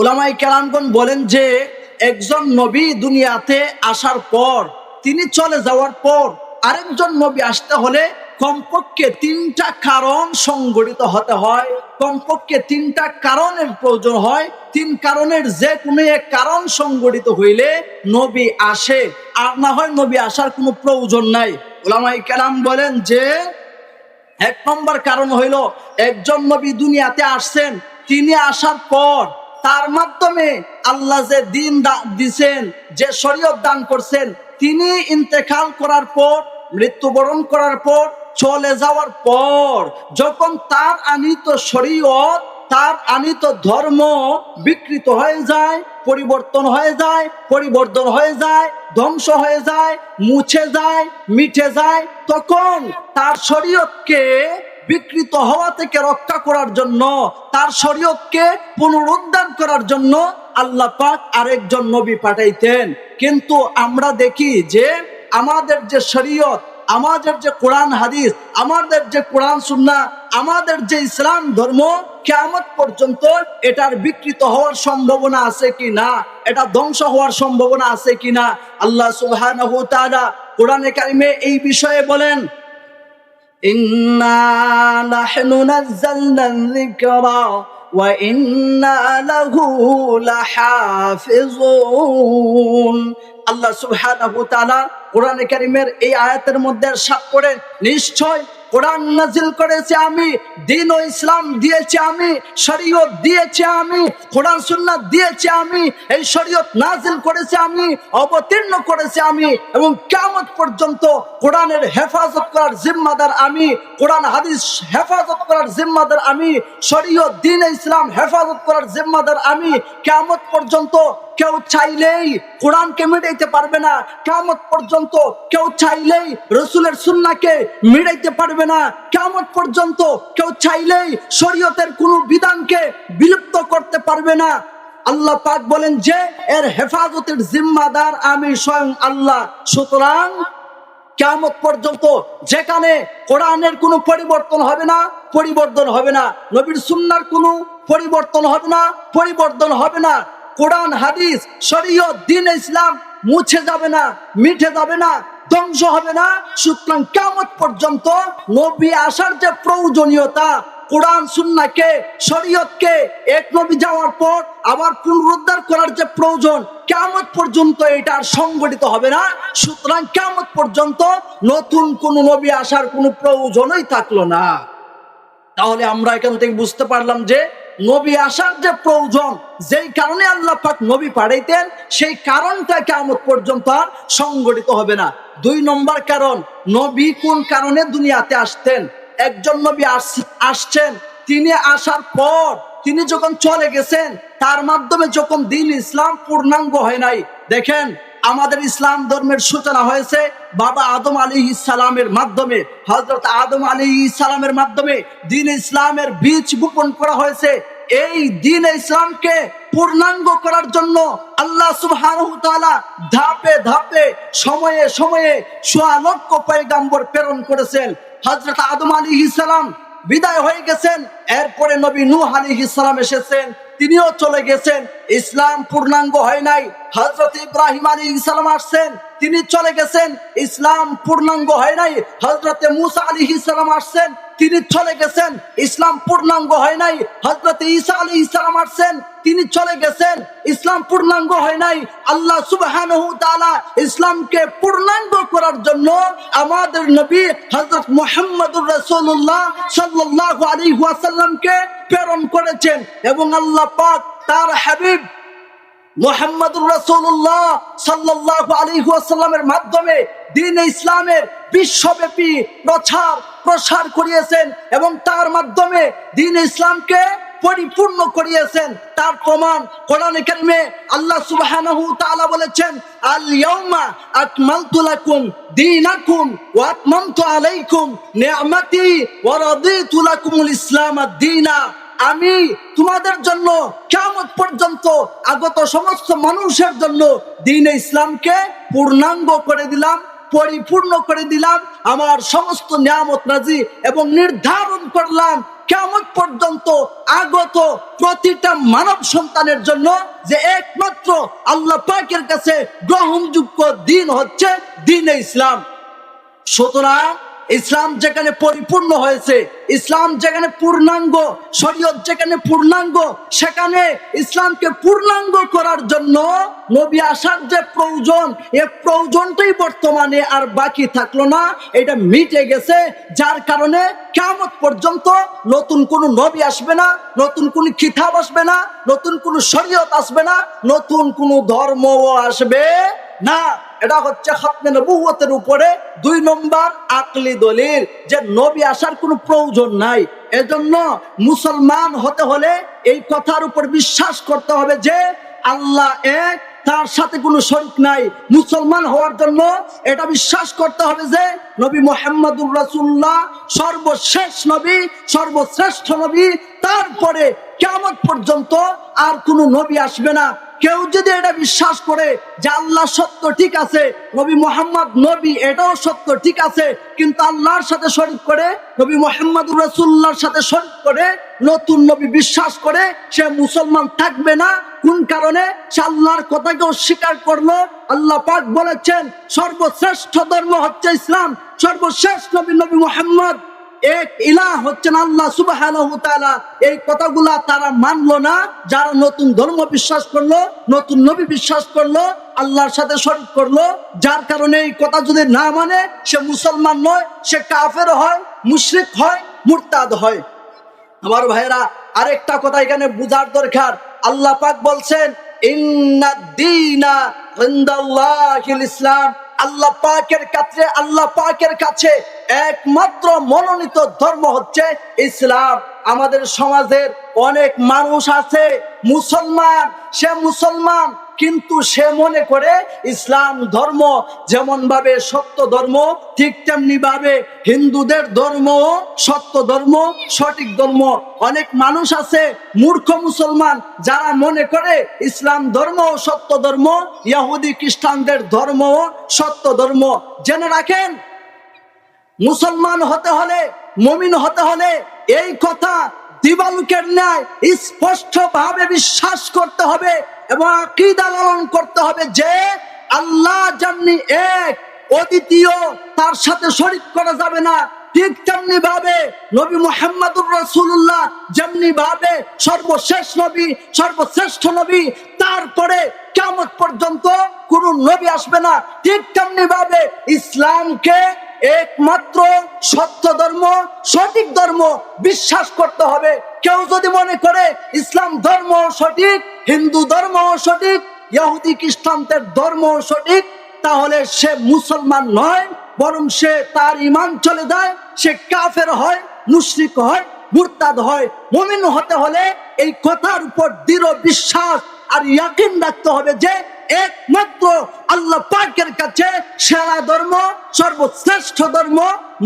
উলামায়ে কেরামগণ বলেন যে একজন নবী দুনিয়াতে আসার পর, তিনি চলে যাওয়ার পর আরেকজন নবী আসতে হলে কমপক্ষে 3টা কারণ সংঘটিত হতে হয়। কমপক্ষে 3টা কারণের প্রয়োজন হয়। 3 কারণের যে কোনো এক কারণ সংঘটিত হইলে নবী আসে, আর না হয় নবী আসার কোনো প্রয়োজন নাই। উলামায়ে কেরাম বলেন যে 1 নম্বর কারণ হইল, একজন নবী দুনিয়াতে আসছেন, তিনি আসার পর তার মাধ্যমে আল্লাহ যে দিন দিছেন, যে শরীয়ত দান করছেন, তিনি ইন্তেকাল করার পর, মৃত্যুবরণ করার পর, চলে যাওয়ার পর যখন তার আনিত শরীয়ত, তার আনিত ধর্ম বিকৃত হয়ে যায়, পরিবর্তন হয়ে যায়, পরিবর্তন হয়ে যায়, ধ্বংস হয়ে যায়, মুছে যায়, মিটে যায়, তখন তার শরীয়তকে বিকৃত হওয়া থেকে রক্ষা করার জন্য, তার শরীয়তকে পুনরুদ্ধার করার জন্য আল্লাহ পাক আরেকজন নবী পাঠাইতেন। কিন্তু আমরা দেখি যে আমাদের যে শরীয়ত, আমাদের যে কোরআন হাদিস, আমাদের যে কোরআন সুন্নাহ, আমাদের যে ইসলাম ধর্ম, কিয়ামত পর্যন্ত এটার বিকৃত হওয়ার সম্ভাবনা আছে কিনা, এটা ধ্বংস হওয়ার সম্ভাবনা আছে কিনা, আল্লাহ সুবহানাহু ওয়া তাআলা কোরআনে কারিমে এই বিষয়ে বলেন, ইন্না নাহনু নাযালনা যিকরা ওয়া ইন্না লাহু লাহাফিজুন। আল্লাহ সুবহানাহু ওয়া তাআলা কোরআনে কারিমের এই আয়াতের মধ্যে ইরশাদ করেন, নিশ্চয় কোরআন নাজিল করেছি আমি, দ্বীন ও ইসলাম দিয়েছি আমি, শরীয়ত দিয়েছি আমি, কোরআন সুন্নাহ দিয়েছি আমি, এই শরীয়ত নাজিল করেছি আমি, অবতীর্ণ করেছি আমি, এবং কিয়ামত পর্যন্ত কোরআনের হেফাজত করার জিম্মাদার আমি, কোরআন হাদিস হেফাজত করার জিম্মাদার আমি, শরীয়ত দ্বীন ইসলাম হেফাজত করার জিম্মাদার আমি। কিয়ামত পর্যন্ত কেউ চাইলেই কোরআনকে মিটাইতে পারবে না, কিয়ামত পর্যন্ত কেউ চাইলেই রাসূলের সুন্নাহকে মিটাইতে পারবে না, কিয়ামত পর্যন্ত কেউ চাইলেই শরীয়তের কোনো বিধানকে বিলুপ্ত করতে পারবে না। আল্লাহ পাক বলেন যে এর হেফাজতের জিম্মাদার আমি স্বয়ং আল্লাহ। সুতরাং কিয়ামত পর্যন্ত যেখানে কোরআনের কোনো পরিবর্তন হবে না, পরিবর্তন হবে না, নবীর সুন্নাহর কোনো পরিবর্তন হবে না, পরিবর্তন হবে না, কোরআন হাদিস শরীয়ত দ্বীন ইসলাম মুছে যাবে না, মিটে যাবে না, ধ্বংস হবে না। সুতরাং কিয়ামত পর্যন্ত নবী আসার যে প্রয়োজনীয়তা, কোরআন সুন্নাহকে, শরীয়তকে এক নবী যাওয়ার পর আবার পুনরুদ্ধার করার যে প্রয়োজন, কিয়ামত পর্যন্ত এটা আর সংগঠিত হবে না। সুতরাং কিয়ামত পর্যন্ত নতুন কোন নবী আসার কোনো প্রয়োজনই থাকলো না। তাহলে আমরা এখান থেকে বুঝতে পারলাম যে নবী আসার যে প্রয়োজন, যেই কারণে আল্লাহ পাক নবী পাঠাইতেন, সেই কারণটা কিয়ামত পর্যন্ত আর সংগঠিত হবে না। 2 নম্বর কারণ, নবী কোন কারণে দুনিয়াতে আসতেন। একজন নবী আসছেন, তিনি আসার পর, তিনি যখন চলে গেছেন, তার মাধ্যমে যখন দ্বীন ইসলাম পূর্ণাঙ্গ হয় নাই। দেখেন, আমাদের ইসলাম ধর্মের সূচনা হয়েছে বাবা আদম আলাইহিস সালামের মাধ্যমে। হযরত আদম আলাইহিস সালামের মাধ্যমে দ্বীন ইসলামের বীজ বপন করা হয়েছে। এই দ্বীন ইসলামকে পূর্ণাঙ্গ করার জন্য আল্লাহ সুবহানাহু ওয়া তাআলা ধাপে ধাপে, সময়ে সময়ে সোয়া লক্ষ পয়গম্বর প্রেরণ করেছেন। হযরত আদম আলাইহিস সালাম বিদায় হয়ে গেছেন, এরপরে নবী নূহ আলাইহিস সালাম এসেছেন, তিনিও চলে গেছেন, ইসলাম পূর্ণাঙ্গ হয় নাই। হযরত ইব্রাহিম আলাইহিস সালাম আসছেন, তিনি চলে গেছেন, ইসলাম পূর্ণাঙ্গ হয় নাই। হযরত মূসা আলাইহিস সালাম আসছেন, তিনি চলে গেছেন, ইসলাম পূর্ণাঙ্গ হয় নাই। হযরত ঈসা আলাইহিস সালাম আসছেন, তিনি চলে গেছেন, ইসলাম পূর্ণাঙ্গ হয় নাই। আল্লাহ সুবহানাহু ওয়া তাআলা ইসলামকে পূর্ণাঙ্গ করার জন্য আমাদের নবী হযরত মুহাম্মদুর রাসূলুল্লাহ সাল্লাল্লাহু আলাইহি ওয়াসাল্লামকে প্রেরণ করেছেন, এবং আল্লাহ পাক তার হাবিব মুহাম্মদুর রাসূলুল্লাহ সাল্লাল্লাহু আলাইহি ওয়াসাল্লামের মাধ্যমে দ্বীন ইসলামের বিশ্বব্যাপী প্রসার করিয়েছেন, এবং তার মাধ্যমে দ্বীন ইসলামকে পরিপূর্ণ করিয়েছেন। তার প্রমাণ কোরআনে কারিমে আল্লাহ সুবহানাহু ওয়া তাআলা বলেছেন, আল ইয়াউমা আকমালতু লাকুম দীনাকুম ওয়া আতমামতু আলাইকুম নি'মাতি ওয়া রাদিতু লাকুমুল ইসলাম আদ-দীনা। আমি তোমাদের জন্য কিয়ামত পর্যন্ত আগত সমস্ত মানুষের জন্য দ্বীন ইসলামকে পূর্ণাঙ্গ করে দিলাম, পরিপূর্ণ করে দিলাম, আমার সমস্ত নিয়ামত রাজি, এবং নির্ধারণ করলাম কিয়ামত পর্যন্ত আগত প্রতিটা মানব সন্তানের জন্য যে একমাত্র আল্লাহ পাকের কাছে গ্রহণযোগ্য দিন হচ্ছে দ্বীনে ইসলাম। সুতরাং ইসলাম যেখানে পরিপূর্ণ হয়েছে, ইসলাম যেখানে পূর্ণাঙ্গ, শরীয়ত যেখানে পূর্ণাঙ্গ, সেখানে ইসলামকে পূর্ণাঙ্গ করার জন্য নবী আসার যে প্রয়োজন, এই প্রয়োজনটাই বর্তমানে আর বাকি থাকলো না, এটা মিটে গেছে। যার কারণে কিয়ামত পর্যন্ত নতুন কোনো নবী আসবে না, নতুন কোনো কিতাব আসবে না, নতুন কোনো শরীয়ত আসবে না, নতুন কোনো ধর্মও আসবে না। এটা হচ্ছে খতমে নবুয়তের উপরে 2 নম্বর আকলি দলিল, যে নবী আসার কোনো প্রয়োজন নাই। এজন্য মুসলমান হতে হলে এই কথার উপর বিশ্বাস করতে হবে যে আল্লাহ এক, তার সাথে কোনো শরীক নাই। মুসলমান হওয়ার জন্য এটা বিশ্বাস করতে হবে যে নবী মুহাম্মদুর রাসূলুল্লাহ সর্বশেষ নবী, সর্বশ্রেষ্ঠ নবী, তারপরে কিয়ামত পর্যন্ত আর কোনো নবী আসবে না। কেউ যদি এটা বিশ্বাস করে যে আল্লাহ সত্য, ঠিক আছে, নবী মুহাম্মদ নবী, এটাও সত্য, ঠিক আছে, কিন্তু আল্লাহর সাথে শরীক করে, নবী মুহাম্মদুর রাসূলুল্লাহর সাথে শরীক করে নতুন নবী বিশ্বাস করে, সে মুসলমান থাকবে না। কোন কারণে? সে আল্লাহর কথাকে অস্বীকার করলো। আল্লাহ পাক বলেছেন সর্বশ্রেষ্ঠ ধর্ম হচ্ছে ইসলাম, সর্বশেষ নবী নবী মুহাম্মদ, এক ইলাহ হচ্ছেন আল্লাহ সুবহানাহু ওয়া তাআলা। এই কথাগুলা তারা মানলো না, যারা নতুন ধর্ম বিশ্বাস করলো, নতুন নবী বিশ্বাস করলো, আল্লাহর সাথে শরীক করলো। যার কারণে এই কথা যদি না মানে, সে মুসলমান নয়, সে কাফের হয়, মুশরিক হয়, মুরতাদ হয়। আমার ভাইরা, আরেকটা কথা এখানে বুঝার দরকার। আল্লাহ পাক বলছেন ইন্নাদ দীনা ইনদাল্লাহিল ইসলাম। আল্লাহ পাকের কাছে একমাত্র মনোনীত ধর্ম হচ্ছে ইসলাম। আমাদের সমাজের অনেক মানুষ আছে মুসলমান, সে মুসলমান, কিন্তু সে মনে করে ইসলাম ধর্ম যেমন ভাবে সত্য ধর্ম, ঠিক তেমনি ভাবে হিন্দুদের ধর্ম সত্য ধর্ম, সঠিক ধর্ম। অনেক মানুষ আছে মূর্খ মুসলমান, যারা মনে করে ইসলাম ধর্ম সত্য ধর্ম, ইহুদি খ্রিস্টানদের ধর্ম সত্য ধর্ম। জেনে রাখেন, মুসলমান হতে হলে, মুমিন হতে হলে এই কথা দিবালুকের ন্যায় স্পষ্ট ভাবে বিশ্বাস করতে হবে এবং আকীদা লালন করতে হবে যে আল্লাহ যেমনি এক, অদ্বিতীয়, তার সাথে শরীক করা যাবে না, ঠিক তেমনি ভাবে নবী মুহাম্মদুর রাসূলুল্লাহ যেমনি ভাবে সর্বশেষ নবী, সর্বশ্রেষ্ঠ নবী, তারপরে কিয়ামত পর্যন্ত কোন নবী আসবে না, ঠিক তেমনি ভাবে ইসলামকে একমাত্র সত্য ধর্ম, সঠিক ধর্ম বিশ্বাস করতে হবে। কেউ যদি মনে করে ইসলাম ধর্ম সঠিক, হিন্দু ধর্ম সঠিক, ইহুদি খ্রিস্টানদের ধর্ম সঠিক, তাহলে সে মুসলমান নয়, বরং সে তার ঈমান চলে যায়, সে কাফের হয়, মুশরিক হয়, মুরতাদ হয়। মুমিন হতে হলে এই কথার উপর দৃঢ় বিশ্বাস আর ইয়াকিন রাখতে হবে যে একমাত্র আল্লাহ পাকের কাছে সেরা ধর্ম, সর্বশ্রেষ্ঠ ধর্ম,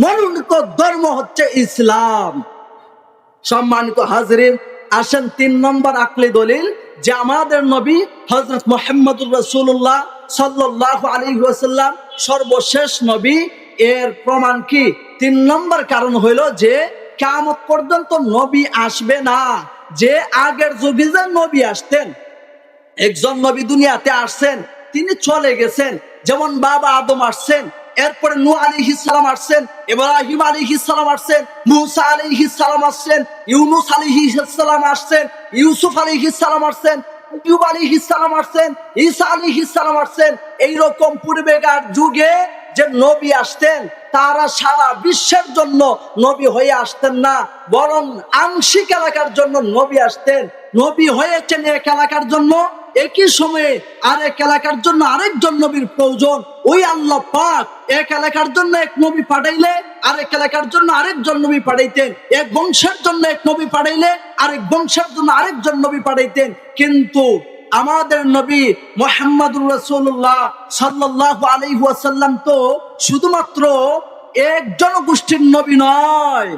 মনোনীত ধর্ম হচ্ছে ইসলাম। সম্মানিত হাজরিন, আসেন 3 নম্বর আকলি দলিল, যে আমাদের নবী হযরত মুহাম্মদুর রাসূলুল্লাহ সাল্লাল্লাহু আলাইহি ওয়াসাল্লাম সর্বশেষ নবী। এর প্রমাণ কি? 3 নম্বর কারণ হইল যে কিয়ামত পর্যন্ত নবী আসবে না। যে আগের যুগে যে নবী আসতেন, একজন নবী দুনিয়াতে আসছেন, তিনি চলে গেছেন। যেমন বাবা আদম আসছেন, এরপরে নূহ আলাইহিস সালাম আসছেন, ইব্রাহিম আলাইহিস সালাম আসছেন, মুসা আলাইহিস সালাম আসছেন, ইউনূস আলাইহিস সালাম আসছেন, ইউসুফ আলাইহিস সালাম আসছেন, আইয়ুব আলাইহিস সালাম আসছেন, ঈসা আলাইহিস সালাম আসছেন। এইরকম পূর্বেকার যুগে যে নবী আসতেন, তারা সারা বিশ্বের জন্য নবী হয়ে আসতেন না, বরং আংশিক এলাকার জন্য নবী আসতেন। নবী হয়েছেন এক এলাকার জন্য, একই সময়ে আরেক এলাকার জন্য আরেকজন নবীর প্রয়োজন। ওই আল্লাহ পাক এক এলাকার জন্য এক নবী পাঠাইলে আরেক এলাকার জন্য আরেকজন নবী পাঠাইতেন, এক বংশের জন্য এক নবী পাঠাইলে আরেক বংশের জন্য আরেকজন নবী পাঠাইতেন। কিন্তু আমাদের নবী মুহাম্মদুর রাসূলুল্লাহ সাল্লাল্লাহু আলাইহি ওয়াসাল্লাম তো শুধুমাত্র এক জনগোষ্ঠীর নবী নয়।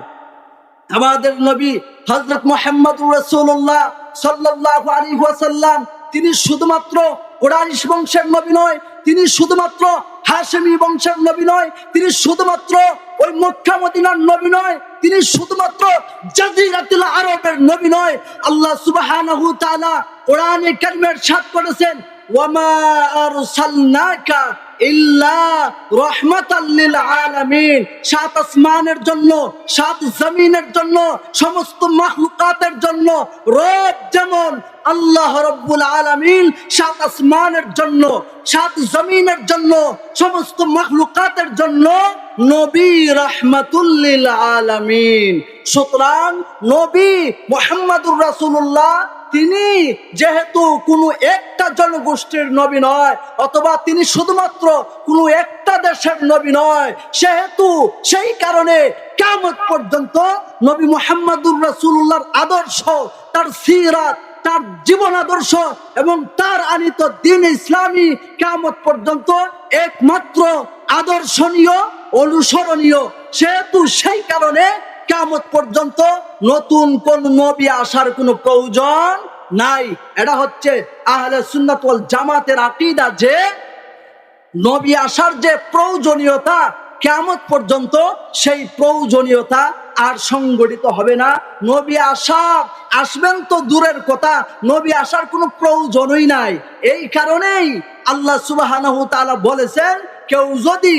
আমাদের নবী হযরত মুহাম্মদুর রাসূলুল্লাহ সাল্লাল্লাহু আলাইহি ওয়াসাল্লাম তিনি শুধুমাত্র কুরাইশ বংশের নবী নয়, তিনি শুধুমাত্র হাশেমি বংশের নবী নয়, তিনি শুধুমাত্র ওই মক্কা মদিনার নবী নয়, তিনি শুধুমাত্র জাজিরাতুল আরবের নবী নয়। আল্লাহ সুবহানাহু ওয়া তাআলা কোরআনে কারিমে ইরশাদ করেছেন, ওয়ামা আরসালনাকা ইল্লা রাহমাতাল লিল আলামিন। সাত আসমানের জন্য, সাত জমিনের জন্য, সমস্ত মাখলুকাতের জন্য রব যেমন আল্লাহ রাব্বুল আলামিন সাত আসমানের জন্য, সাত জমিনের জন্য, সমস্ত মাখলুকাতের জন্য নবী রাহমাতুল লিল আলামিন। সুতরাং নবী মুহাম্মদুর রাসূলুল্লাহ তিনি যেহেতু কোনো একটা জনগোষ্ঠীর নবী নয়, অথবা তিনি শুধুমাত্র কোনো একটা দেশের নবী নয়, সেহেতু সেই কারণে কিয়ামত পর্যন্ত নবী মুহাম্মদুর রাসূলুল্লাহর আদর্শ, তার সিরাত, তার জীবন আদর্শ এবং তার আনিত দ্বীন ইসলামী কিয়ামত পর্যন্ত একমাত্র আদর্শনীয়, অনুসরণীয়। সেহেতু সেই কারণে কিয়ামত পর্যন্ত নতুন কোন নবী আসার কোনো প্রয়োজন নাই। এটা হচ্ছে আহলে সুন্নাত ওয়াল জামাতের আকীদা যে নবী আসার যে প্রয়োজনীয়তা কিয়ামত পর্যন্ত, সেই প্রয়োজনীয়তা আর সংগঠিত হবে না। নবী আসবেন তো দূরের কথা, নবী আসার কোনো প্রয়োজনই নাই। এই কারণেই আল্লাহ সুবহানাহু ওয়া তাআলা বলেছেন, কেউ যদি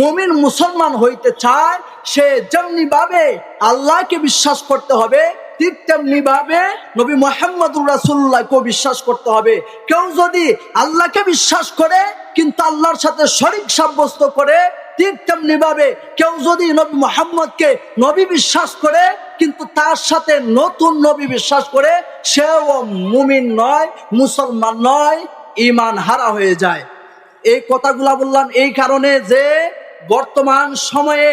মুমিন মুসলমান হইতে চায়, সে যেমনি ভাবে আল্লাহকে বিশ্বাস করতে হবে, ঠিক তেমনি ভাবে নবী মুহাম্মদুর রাসূলুল্লাহকে বিশ্বাস করতে হবে। কেউ যদি আল্লাহকে বিশ্বাস করে কিন্তু আল্লাহর সাথে শরীক সাব্যস্ত করে, ঠিক তেমনি ভাবে কেউ যদি নবী মুহাম্মদকে নবী বিশ্বাস করে কিন্তু তার সাথে নতুন নবী বিশ্বাস করে, সেও মুমিন নয়, মুসলমান নয়, ঈমান হারা হয়ে যায়। এই কথাগুলা বললাম এই কারণে যে বর্তমান সময়ে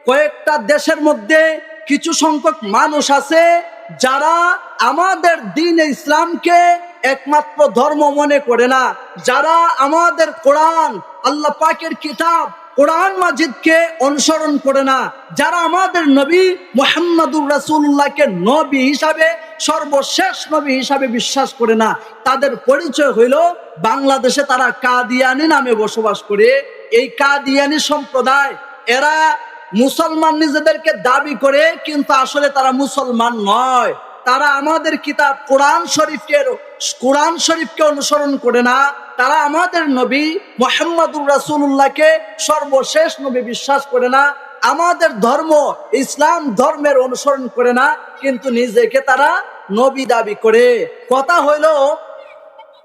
কয়েকটা দেশের মধ্যে কিছু সংখ্যক মানুষ আছে যারা আমাদের দ্বীন ইসলামকে একমাত্র ধর্ম মনে করে না, যারা আমাদের কোরআন, আল্লাহ পাকের কিতাব কোরআন মাজিদকে অনুসরণ করে না, যারা আমাদের নবী মুহাম্মদুর রাসূলুল্লাহকে নবী হিসাবে, সর্বশেষ নবী হিসাবে বিশ্বাস করে না। তাদের পরিচয় হইল বাংলাদেশে তারা কাদিয়ানি নামে বসবাস করে। এই কাদিয়ানি সম্প্রদায়, এরা মুসলমান নিজেদেরকে দাবি করে কিন্তু আসলে তারা মুসলমান নয়। তারা আমাদের কিতাব কোরআন শরীফকে অনুসরণ করে না। তারা আমাদের নবী মুহাম্মদুর রাসূলুল্লাহকে সর্বশেষ নবী বিশ্বাস করে না। আমাদের ধর্ম ইসলাম ধর্মের অনুসরণ করে না, কিন্তু নিজেকে তারা নবী দাবি করে। কথা হইল,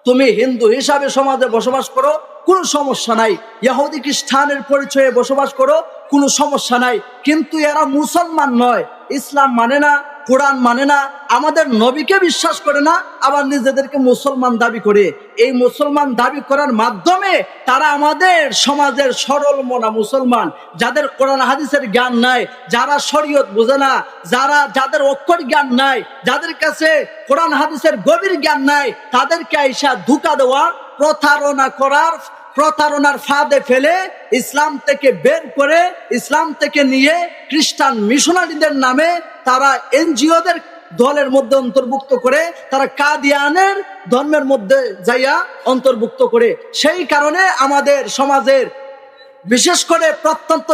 তুমি হিন্দু হিসাবে সমাজে বসবাস করো, কোনো সমস্যা নাই। ইহুদি খ্রিস্টানের পরিচয়ে বসবাস করো, কোনো সমস্যা নাই। কিন্তু এরা মুসলমান নয়, ইসলাম মানে না, কোরআন মানে না, আমাদের নবীকে বিশ্বাস করে না, আবার নিজেদেরকে মুসলমান দাবি করে। এই মুসলমান দাবি করার মাধ্যমে তারা আমাদের সমাজের সরল মনা মুসলমান, যাদের কোরআন হাদিসের জ্ঞান নাই, যারা শরীয়ত বোঝে না, যাদের অক্ষর জ্ঞান নাই, যাদের কাছে কোরআন হাদিসের গভীর জ্ঞান নাই, তাদেরকে আইসা ধোঁকা দেওয়ার, প্রতারণার ফাঁদে ফেলে ইসলাম থেকে বের করে, ইসলাম থেকে নিয়ে খ্রিস্টান মিশনারিদের নামে তারা এনজিওদের দলের মধ্যে অন্তর্ভুক্ত করে, তারা কাদিয়ানের ধর্মের মধ্যে যাইয়া অন্তর্ভুক্ত করে। সেই কারণে আমাদের সমাজের বিশেষ করে প্রত্যন্ত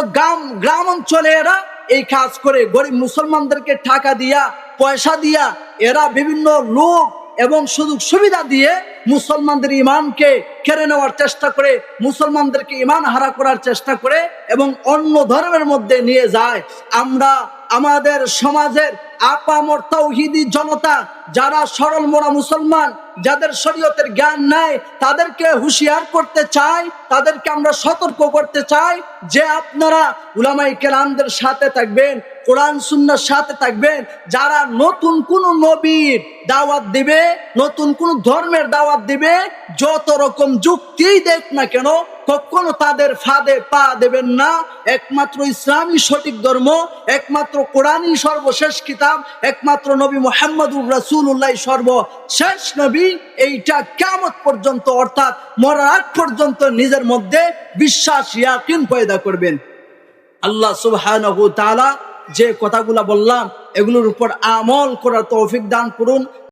গ্রাম অঞ্চলে এরা এই কাজ করে। গরিব মুসলমানদেরকে টাকা দিয়া, পয়সা দিয়া, এরা বিভিন্ন লোক এবং সুযোগ সুবিধা দিয়ে মুসলমানদের ইমানকে কেড়ে নেওয়ার চেষ্টা করে, মুসলমানদেরকে ইমান হারা করার চেষ্টা করে এবং অন্য ধর্মের মধ্যে নিয়ে যায়। আমরা আমাদের সমাজের আপামর তাওহীদি জনতা, যারা সরল মোরা মুসলমান, যাদের শরীয়তের জ্ঞান নাই, তাদেরকে হুঁশিয়ার করতে চাই, তাদেরকে আমরা সতর্ক করতে চাই যে আপনারা উলামায়ে কেরামদের সাথে থাকবেন, কোরআন সুন্নাহর সাথে থাকবেন। যারা নতুন কোন নবীর দাওয়াত দিবে, নতুন কোন ধর্মের দাওয়াত দিবে, যত রকম যুক্তি দেখ না কেন, কখনো তাদের ফাঁদে পা দেবেন না। একমাত্র ইসলামই সঠিক ধর্ম, একমাত্র কোরআনই সর্বশেষ কিতাব, একমাত্র নবী মুহাম্মদুর রাসূলুল্লাহ সর্বশেষ নবী। এইটা কিয়ামত পর্যন্ত, অর্থাৎ মরার আগ পর্যন্ত নিজের মধ্যে বিশ্বাস, ইয়াকিন পয়দা করবেন। আল্লাহ সুবহানাহু ওয়া তাআলা যে কথাগুলা বললাম, এগুলোর উপর আমল করার তৌফিক দান করুন।